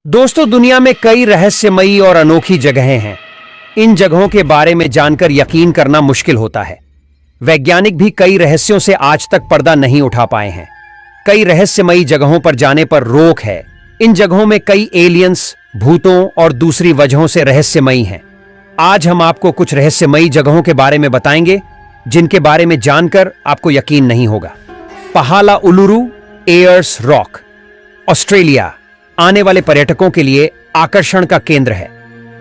दोस्तों, दुनिया में कई रहस्यमयी और अनोखी जगहें हैं। इन जगहों के बारे में जानकर यकीन करना मुश्किल होता है। वैज्ञानिक भी कई रहस्यों से आज तक पर्दा नहीं उठा पाए हैं। कई रहस्यमयी जगहों पर जाने पर रोक है। इन जगहों में कई एलियंस, भूतों और दूसरी वजहों से रहस्यमयी हैं। आज हम आपको कुछ रहस्यमयी जगहों के बारे में बताएंगे जिनके बारे में जानकर आपको यकीन नहीं होगा। पहाला उलुरु एयर्स रॉक, ऑस्ट्रेलिया, आने वाले पर्यटकों के लिए आकर्षण का केंद्र है।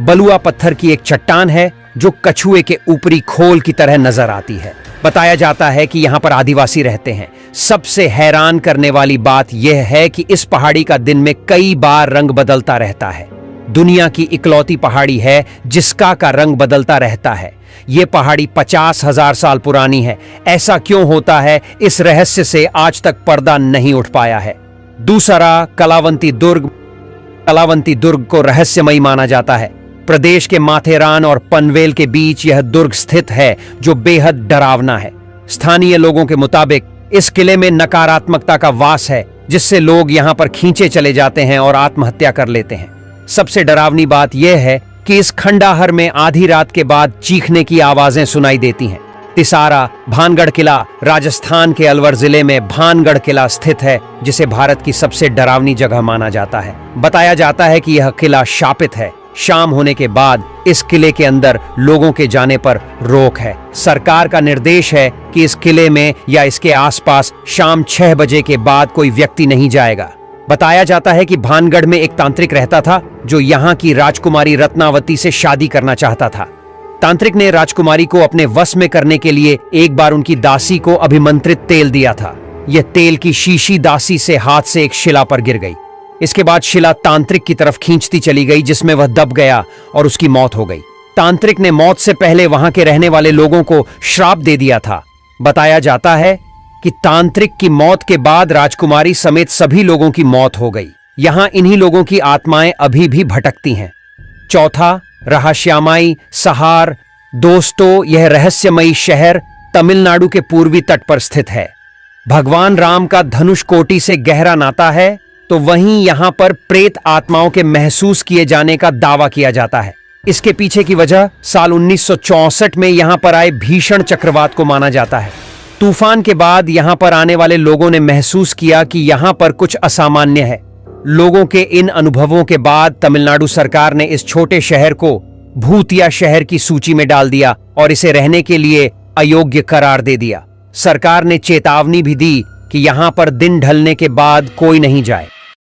बलुआ पत्थर की एक चट्टान है जो कछुए के ऊपरी खोल की तरह नजर आती है। बताया जाता है कि यहां पर आदिवासी रहते हैं। सबसे हैरान करने वाली बात यह है कि इस पहाड़ी का दिन में कई बार रंग बदलता रहता है। दुनिया की इकलौती पहाड़ी है जिसका का रंग बदलता रहता है। यह पहाड़ी 50,000 साल पुरानी है। ऐसा क्यों होता है, इस रहस्य से आज तक पर्दा नहीं उठ पाया है। दूसरा, कलावंती दुर्ग। कलावंती दुर्ग को रहस्यमयी माना जाता है। प्रदेश के माथेरान और पनवेल के बीच यह दुर्ग स्थित है जो बेहद डरावना है। स्थानीय लोगों के मुताबिक इस किले में नकारात्मकता का वास है जिससे लोग यहां पर खींचे चले जाते हैं और आत्महत्या कर लेते हैं। सबसे डरावनी बात यह है कि इस खंडहर में आधी रात के बाद चीखने की आवाजें सुनाई देती हैं। तिसारा, भानगढ़ किला, राजस्थान के अलवर जिले में भानगढ़ किला स्थित है जिसे भारत की सबसे डरावनी जगह माना जाता है। बताया जाता है कि यह किला शापित है। शाम होने के बाद इस किले के अंदर लोगों के जाने पर रोक है। सरकार का निर्देश है कि इस किले में या इसके आसपास शाम 6 बजे के बाद कोई व्यक्ति नहीं जाएगा। बताया जाता है कि भानगढ़ में एक तांत्रिक रहता था जो यहाँ की राजकुमारी रत्नावती से शादी करना चाहता था। तांत्रिक ने राजकुमारी को अपने वश में करने के लिए एक बार उनकी दासी को अभिमंत्रित तेल दिया था। यह तेल की शीशी दासी से हाथ से एक शिला पर गिर गई। इसके बाद शिला तांत्रिक की तरफ खींचती चली गई जिसमें वह दब गया और उसकी मौत हो गई। तांत्रिक ने मौत से पहले वहां के रहने वाले लोगों को श्राप दे दिया था। बताया जाता है कि तांत्रिक की मौत के बाद राजकुमारी समेत सभी लोगों की मौत हो गई। यहां इन्हीं लोगों की आत्माएं अभी भी भटकती हैं। चौथा, रहस्यमयी सहार। दोस्तों, यह रहस्यमयी शहर तमिलनाडु के पूर्वी तट पर स्थित है। भगवान राम का धनुष कोटि से गहरा नाता है, तो वहीं यहां पर प्रेत आत्माओं के महसूस किए जाने का दावा किया जाता है। इसके पीछे की वजह साल 1964 में यहां पर आए भीषण चक्रवात को माना जाता है। तूफान के बाद यहां पर आने वाले लोगों ने महसूस किया कि यहां पर कुछ असामान्य है। लोगों के इन अनुभवों के बाद तमिलनाडु सरकार ने इस छोटे शहर को भूतिया शहर की सूची में डाल दिया और इसे रहने के लिए अयोग्य करार दे दिया। सरकार ने चेतावनी भी दी कि यहां पर दिन ढलने के बाद कोई नहीं जाए।